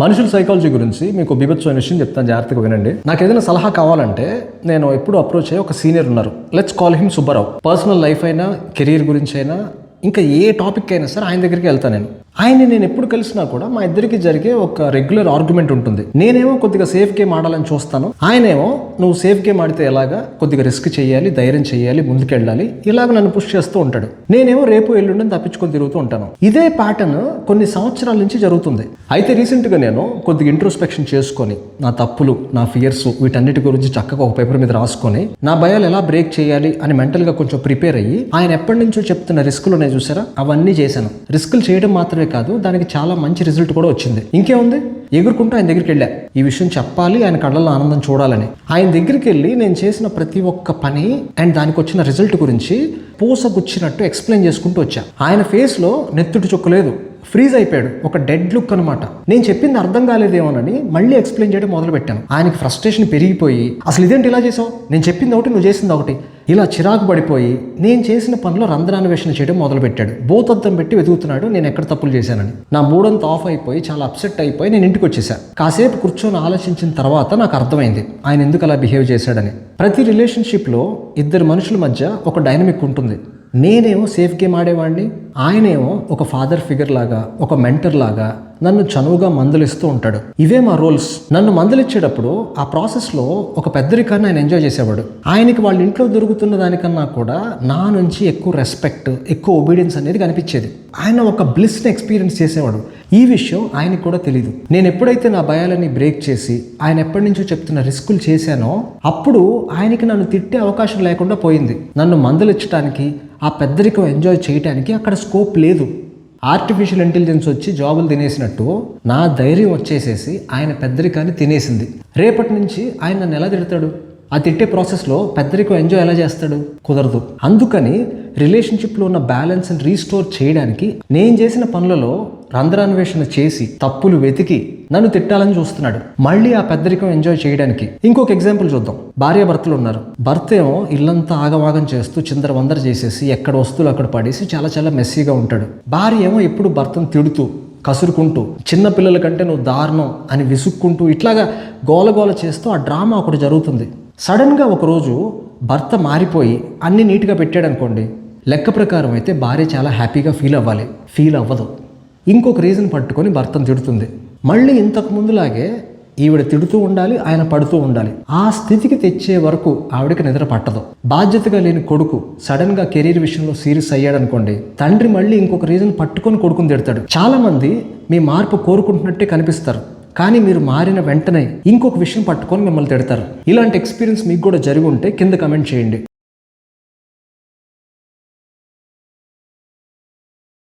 మనుషుల సైకాలజీ గురించి మీకు బీభత్సమైన విషయం చెప్తాను, జాగ్రత్తగా వినండి. నాకు ఏదైనా సలహా కావాలంటే నేను ఎప్పుడు అప్రోచ్ అయ్యే ఒక సీనియర్ ఉన్నారు. Let's call him Subbarao. Personal life అయినా, కెరీర్ గురించి అయినా, ఇంకా ఏ టాపిక్ అయినా సరే ఆయన దగ్గరికి వెళ్తాను నేను. ఆయన్ని నేను ఎప్పుడు కలిసినా కూడా మా ఇద్దరికి జరిగే ఒక రెగ్యులర్ ఆర్గ్యుమెంట్ ఉంటుంది. నేనేమో కొద్దిగా సేఫ్ గేమ్ ఆడాలని చూస్తాను, ఆయనేమో నువ్వు సేఫ్ గేమ్ ఆడితే ఎలాగా, కొద్దిగా రిస్క్ చేయాలి, ధైర్యం చేయాలి, ముందుకెళ్ళాలి, ఇలాగ నన్ను పుష్ చేస్తూ ఉంటాడు. నేనేమో రేపు ఎల్లుండని తప్పించుకొని తిరుగుతూ ఉంటాను. ఇదే ప్యాటర్న్ కొన్ని సంవత్సరాల నుంచి జరుగుతుంది. అయితే రీసెంట్గా నేను కొద్దిగా ఇంట్రోస్పెక్షన్ చేసుకొని నా తప్పులు, నా ఫియర్స్, వీటన్నిటి గురించి చక్కగా ఒక పేపర్ మీద రాసుకొని నా భయాలు ఎలా బ్రేక్ చేయాలి అని మెంటల్గా కొంచెం ప్రిపేర్ అయ్యి, ఆయన ఎప్పటి నుంచో చెప్తున్న రిస్కులు నేను చూసారా, అవన్నీ చేశాను. రిస్కులు చేయడం మాత్రమే కాదు, దానికి చాలా మంచి రిజల్ట్ కూడా వచ్చింది. ఇంకేముంది, ఎగురుకుంటూ ఆయన దగ్గరికి వెళ్ళా. ఈ విషయం చెప్పాలి, ఆయన కళ్ళల్లో ఆనందం చూడాలని. ఆయన దగ్గరికి వెళ్ళి నేను చేసిన ప్రతి ఒక్క పని అండ్ దానికి వచ్చిన రిజల్ట్ గురించి పూసగుచ్చినట్టు ఎక్స్ప్లెయిన్ చేసుకుంటూ వచ్చా. ఆయన ఫేస్లో నెత్తుటి చుక్కలేదు, ఫ్రీజ్ అయిపోయాడు, ఒక డెడ్ లుక్ అనమాట. నేను చెప్పింది అర్థం కాలేదేమోనని మళ్ళీ ఎక్స్ప్లెయిన్ చేయడం మొదలు పెట్టాను. ఆయనకి ఫ్రస్ట్రేషన్ పెరిగిపోయి, అసలు ఇదేంటి ఇలా చేసావు, నేను చెప్పింది ఒకటి నువ్వు చేసింది ఒకటి, ఇలా చిరాకు పడిపోయి నేను చేసిన పనిలో రంధ్రాన్వేషణ చేయడం మొదలు పెట్టాడు. బోతద్దం పెట్టి వెతుకుతున్నాడు నేను ఎక్కడ తప్పులు చేశానని. నా మూడంతా ఆఫ్ అయిపోయి చాలా అప్సెట్ అయిపోయి నేను ఇంటికి వచ్చేసా. కాసేపు కూర్చొని ఆలోచించిన తర్వాత నాకు అర్థమైంది ఆయన ఎందుకు అలా బిహేవ్ చేశాడని. ప్రతి రిలేషన్షిప్లో ఇద్దరు మనుషుల మధ్య ఒక డైనమిక్ ఉంటుంది. నేనేమో సేఫ్ గేమ్ ఆడేవాడిని, ఆయనేమో ఒక ఫాదర్ ఫిగర్ లాగా, ఒక మెంటర్ లాగా నన్ను చనువుగా మందలిస్తూ ఉంటాడు. ఇవే మా రోల్స్. నన్ను మందలిచ్చేటప్పుడు ఆ ప్రాసెస్లో ఒక పెద్దరికాన్ని ఆయన ఎంజాయ్ చేసేవాడు. ఆయనకి వాళ్ళ ఇంట్లో దొరుకుతున్న దానికన్నా కూడా నా నుంచి ఎక్కువ రెస్పెక్ట్, ఎక్కువ ఒబీడియన్స్ అనేది కనిపించేది. ఆయన ఒక బ్లిస్ని ఎక్స్పీరియన్స్ చేసేవాడు. ఈ విషయం ఆయనకు కూడా తెలీదు. నేను ఎప్పుడైతే నా భయాలని బ్రేక్ చేసి ఆయన ఎప్పటి నుంచో చెప్తున్న రిస్కులు చేశానో అప్పుడు ఆయనకి నన్ను తిట్టే అవకాశం లేకుండా పోయింది. నన్ను మందలిచ్చడానికి, ఆ పెద్దరికం ఎంజాయ్ చేయడానికి అక్కడ స్కోప్ లేదు. ఆర్టిఫిషియల్ ఇంటెలిజెన్స్ వచ్చి జాబులు తినేసినట్టు నా ధైర్యం వచ్చేసేసి ఆయన పెద్దరికాన్ని తినేసింది. రేపటి నుంచి ఆయన నన్ను ఎలా తిడతాడు? ఆ తిట్టే ప్రాసెస్లో పెద్దరికం ఎంజాయ్ ఎలా చేస్తాడు? కుదరదు. అందుకని రిలేషన్షిప్లో ఉన్న బ్యాలెన్స్ని రీస్టోర్ చేయడానికి నేను చేసిన పనులలో రంధ్రాన్వేషణ చేసి తప్పులు వెతికి నన్ను తిట్టాలని చూస్తున్నాడు, మళ్ళీ ఆ పెద్దరికం ఎంజాయ్ చేయడానికి. ఇంకొక ఎగ్జాంపుల్ చూద్దాం. భార్యాభర్తలు ఉన్నారు. భర్త ఏమో ఇల్లంతా ఆగవాగం చేస్తూ చిందరవందర చేసేసి ఎక్కడ వస్తువులు అక్కడ పడేసి చాలా చాలా మెస్సీగా ఉంటాడు. భార్య ఏమో ఎప్పుడు భర్తను తిడుతూ, కసురుకుంటూ, చిన్న పిల్లల కంటే నువ్వు దారుణం అని విసుక్కుంటూ, ఇట్లాగా గోలగోల చేస్తూ ఆ డ్రామా ఒకటి జరుగుతుంది. సడన్గా ఒకరోజు భర్త మారిపోయి అన్ని నీట్గా పెట్టాడు అనుకోండి, లెక్క ప్రకారం అయితే భార్య చాలా హ్యాపీగా ఫీల్ అవ్వాలి. ఫీల్ అవ్వదు. ఇంకొక రీజన్ పట్టుకొని భర్తను తిడుతుంది. మళ్ళీ ఇంతకు ముందులాగే ఈవిడ తిడుతూ ఉండాలి, ఆయన పడుతూ ఉండాలి. ఆ స్థితికి తెచ్చే వరకు ఆవిడకి నిద్ర పట్టదు. బాధ్యతగా లేని కొడుకు సడన్గా కెరీర్ విషయంలో సీరియస్ అయ్యాడనుకోండి, తండ్రి మళ్ళీ ఇంకొక రీజన్ పట్టుకొని కొడుకుని తిడతాడు. చాలామంది మీ మార్పు కోరుకుంటున్నట్టే కనిపిస్తారు, కానీ మీరు మారిన వెంటనే ఇంకొక విషయం పట్టుకొని మిమ్మల్ని తిడతారు. ఇలాంటి ఎక్స్పీరియన్స్ మీకు కూడా జరిగి ఉంటే కింద కమెంట్ చేయండి.